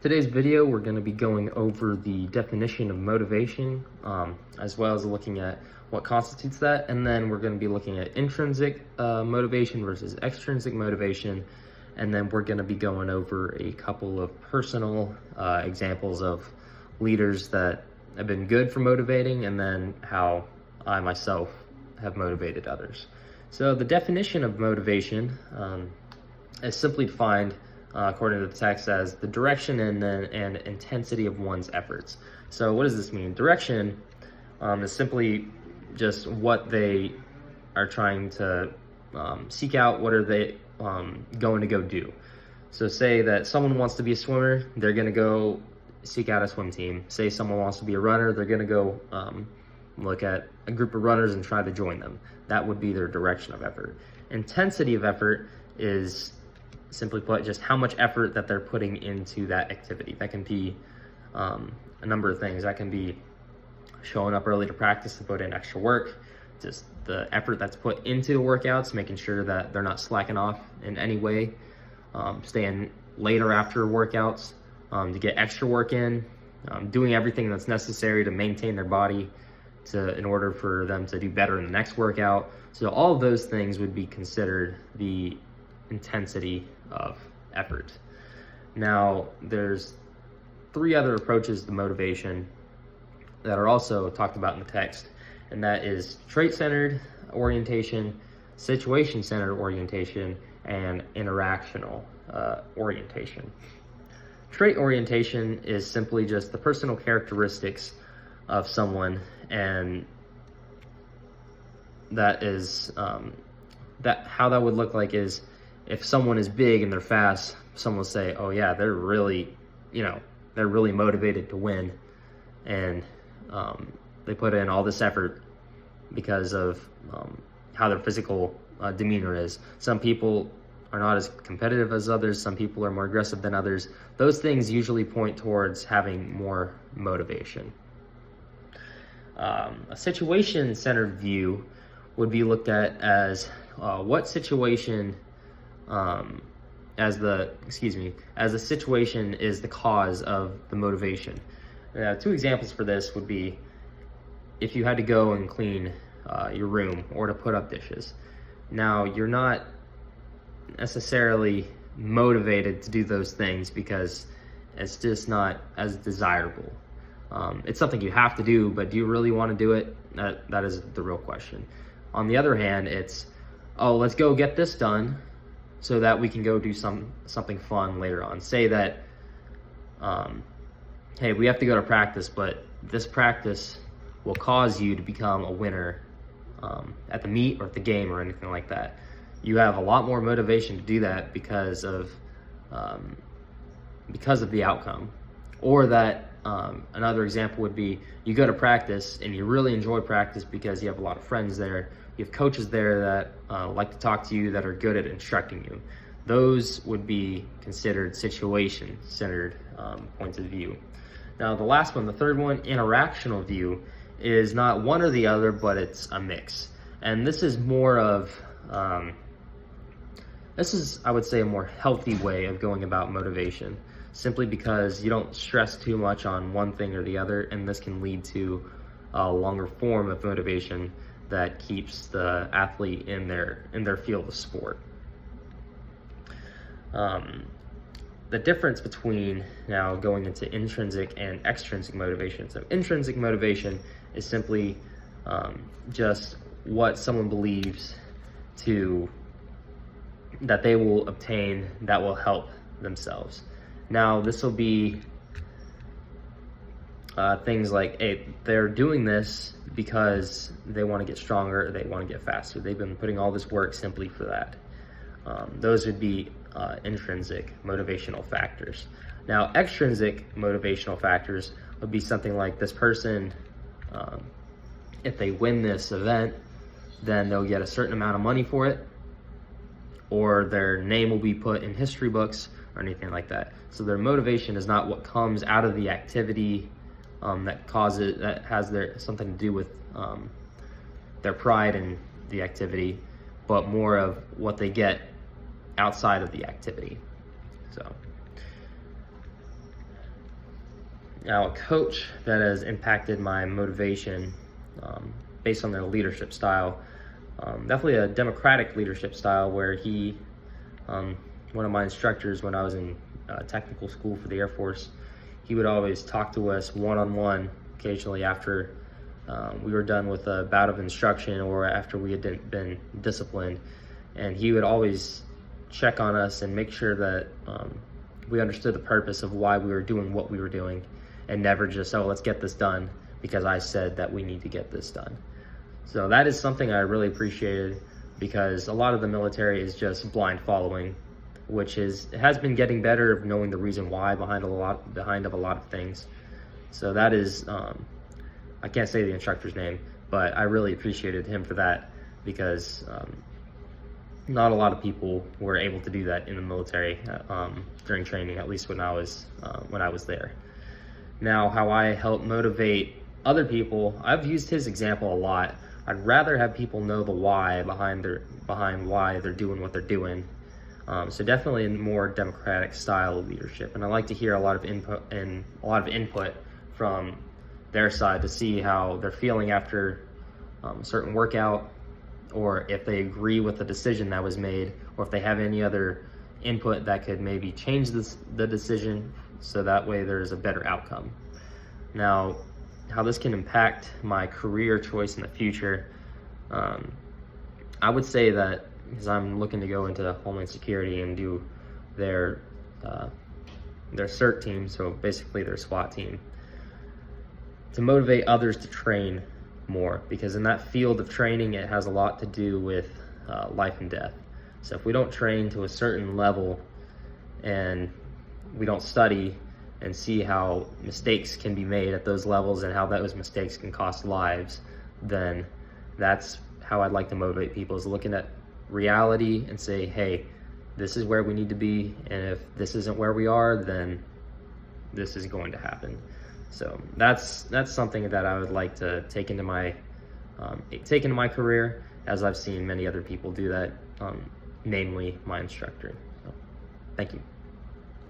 Today's video, we're going to be going over the definition of motivation, as well as looking at what constitutes that, and then we're going to be looking at intrinsic motivation versus extrinsic motivation, and then we're going to be going over a couple of personal examples of leaders that have been good for motivating, and then how I myself have motivated others. So the definition of motivation is simply defined according to the text as the direction and intensity of one's efforts. So what does this mean? Direction is simply just what they are trying to seek out. What are they going to go do? So say that someone wants to be a swimmer, they're going to go seek out a swim team. Say someone wants to be a runner, they're going to go look at a group of runners and try to join them. That would be their direction of effort. Intensity of effort is, simply put, just how much effort that they're putting into that activity. That can be a number of things. That can be showing up early to practice to put in extra work, just the effort that's put into the workouts, making sure that they're not slacking off in any way, staying later after workouts to get extra work in, doing everything that's necessary to maintain their body in order for them to do better in the next workout. So all of those things would be considered the intensity of effort. Now, there's three other approaches to motivation that are also talked about in the text, and that is trait-centered orientation, situation-centered orientation, and interactional orientation. Trait orientation is simply just the personal characteristics of someone, and that is how that would look like is, if someone is big and they're fast, someone will say, oh yeah, they're really motivated to win, and they put in all this effort because of how their physical demeanor is. Some people are not as competitive as others. Some people are more aggressive than others. Those things usually point towards having more motivation. A situation-centered view would be looked at as what situation as the situation is the cause of the motivation. Two examples for this would be if you had to go and clean your room or to put up dishes. Now, you're not necessarily motivated to do those things because it's just not as desirable. It's something you have to do, but do you really want to do it? That is the real question. On the other hand, it's, oh, let's go get this done so that we can go do something fun later on. Say that, hey, we have to go to practice, but this practice will cause you to become a winner at the meet or at the game or anything like that. You have a lot more motivation to do that because of the outcome. Or that another example would be you go to practice and you really enjoy practice because you have a lot of friends there. You have coaches there that like to talk to you, that are good at instructing you. Those would be considered situation-centered points of view. Now the last one, the third one, interactional view, is not one or the other, but it's a mix. And this is more of, I would say, a more healthy way of going about motivation, simply because you don't stress too much on one thing or the other, and this can lead to a longer form of motivation that keeps the athlete in their field of sport. The difference between now going into intrinsic and extrinsic motivation. So intrinsic motivation is simply just what someone believes that they will obtain that will help themselves. Now, this will be things like, hey, they're doing this because they want to get stronger, they want to get faster. They've been putting all this work simply for that. Those would be intrinsic motivational factors. Now, extrinsic motivational factors would be something like this person, if they win this event, then they'll get a certain amount of money for it, or their name will be put in history books or anything like that. So their motivation is not what comes out of the activity that has something to do with their pride in the activity, but more of what they get outside of the activity. So Now, a coach that has impacted my motivation based on their leadership style, definitely a democratic leadership style where one of my instructors when I was in technical school for the Air Force, he would always talk to us one-on-one occasionally after we were done with a bout of instruction or after we had been disciplined. And he would always check on us and make sure that we understood the purpose of why we were doing what we were doing, and never just, oh, let's get this done because I said that we need to get this done. So that is something I really appreciated, because a lot of the military is just blind following, which has been getting better of knowing the reason why behind a lot of things. So that is, I can't say the instructor's name, but I really appreciated him for that, because not a lot of people were able to do that in the military during training, at least when I was there. Now, how I help motivate other people, I've used his example a lot. I'd rather have people know the why behind why they're doing what they're doing. So definitely a more democratic style of leadership, and I like to hear a lot of input from their side to see how they're feeling after a certain workout, or if they agree with the decision that was made, or if they have any other input that could maybe change the decision, so that way there's a better outcome. Now, how this can impact my career choice in the future, I would say that, because I'm looking to go into Homeland Security and do their CERT team, so basically their SWAT team, to motivate others to train more, because in that field of training, it has a lot to do with life and death. So if we don't train to a certain level and we don't study and see how mistakes can be made at those levels and how those mistakes can cost lives, then that's how I'd like to motivate people, is looking at reality and say, hey, this is where we need to be, and if this isn't where we are, then this is going to happen. So that's something that I would like to take into my career, as I've seen many other people do that, namely my instructor. So, thank you.